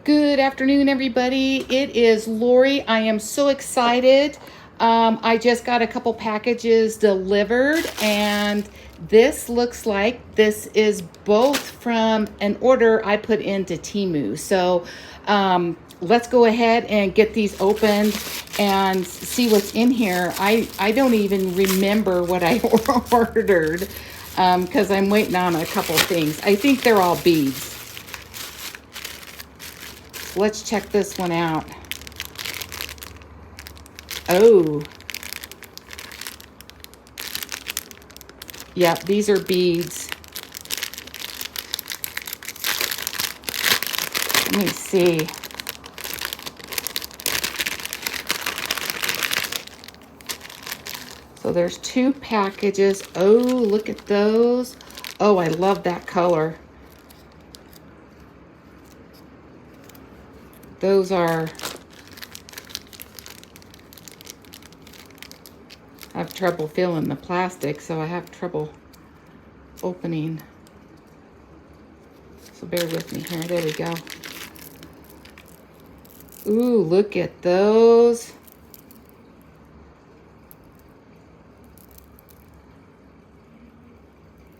Good afternoon, everybody. It is Lori. I am so excited. I just got a couple packages delivered, and this looks like this is both from an order I put into Temu. So let's go ahead and get these opened and see what's in here. I don't even remember what I ordered because I'm waiting on a couple things. I think they're all beads. Let's check this one out. Oh. Yep, these are beads. Let me see. So there's two packages. Oh, look at those. Oh, I love that color. Those are, I have trouble feeling the plastic, so I have trouble opening. So bear with me here. There we go. Ooh, look at those.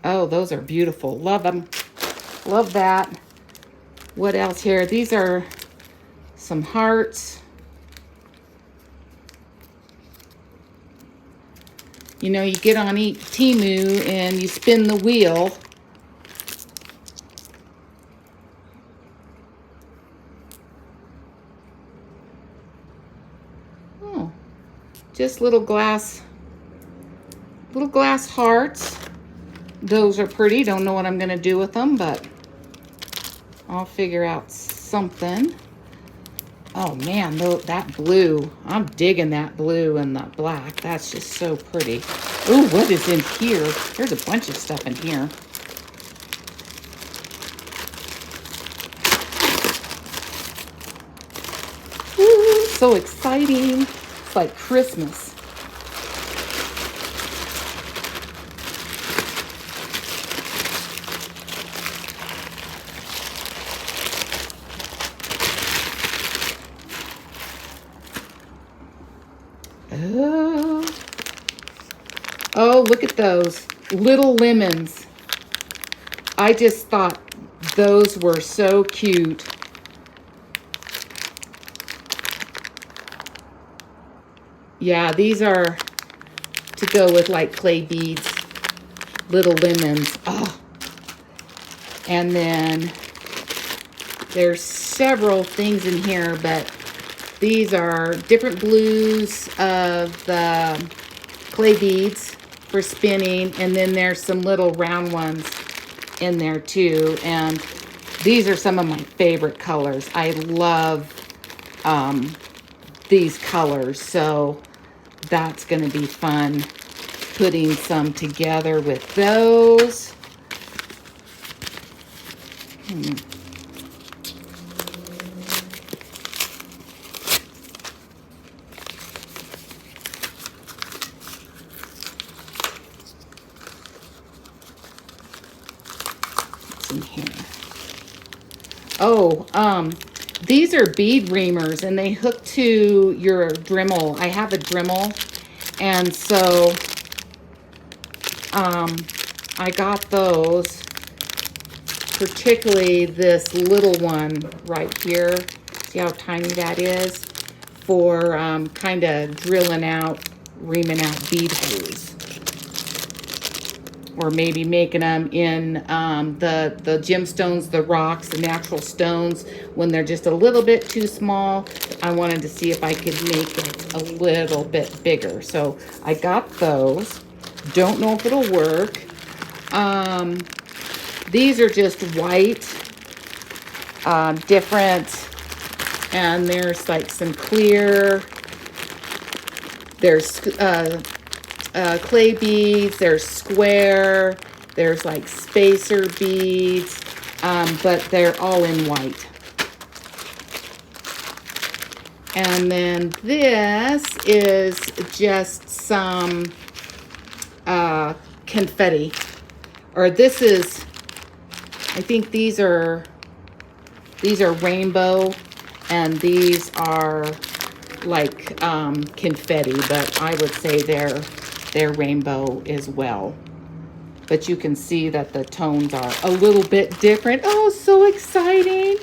Oh, those are beautiful. Love them. Love that. What else here? These are some hearts. You know, you get on Temu and you spin the wheel. Oh, just little glass hearts. Those are pretty. Don't know what I'm gonna do with them, but I'll figure out something. Oh man, that blue. I'm digging that blue and the black. That's just so pretty. Ooh, what is in here? There's a bunch of stuff in here. Ooh, so exciting. It's like Christmas. Oh, look at those little lemons. I just thought those were so cute. Yeah, these are to go with like clay beads, little lemons. Oh, and then there's several things in here, but these are different blues of the clay beads for spinning, and then there's some little round ones in there too, and these are some of my favorite colors. I love these colors, so that's going to be fun putting some together with those. In here. Oh, these are bead reamers, and they hook to your Dremel. I have a Dremel, and so I got those, particularly this little one right here. See how tiny that is? For kind of drilling out, reaming out bead holes. Or maybe making them in the gemstones, the rocks, the natural stones, when they're just a little bit too small. I wanted to see if I could make it a little bit bigger. So I got those. Don't know if it'll work. These are just white, different, and there's like some clear. There's clay beads, there's square, there's like spacer beads, but they're all in white. And then this is just some confetti, or this is, I think these are These are rainbow, and these are like confetti, but I would say they're rainbow as well. But you can see that the tones are a little bit different. Oh, so exciting.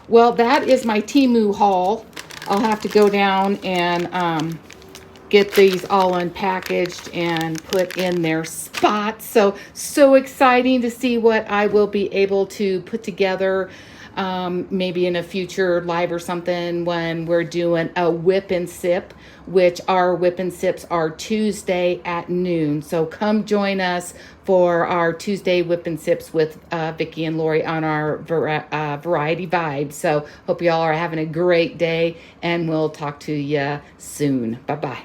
Well, that is my Temu haul. I'll have to go down and get these all unpackaged and put in their spots. So exciting to see what I will be able to put together, maybe in a future live or something, when we're doing a whip and sip, which our whip and sips are Tuesday at noon. So come join us for our Tuesday whip and sips with Vicki and Lori on our variety vibe. So hope y'all are having a great day, and we'll talk to you soon. Bye-bye.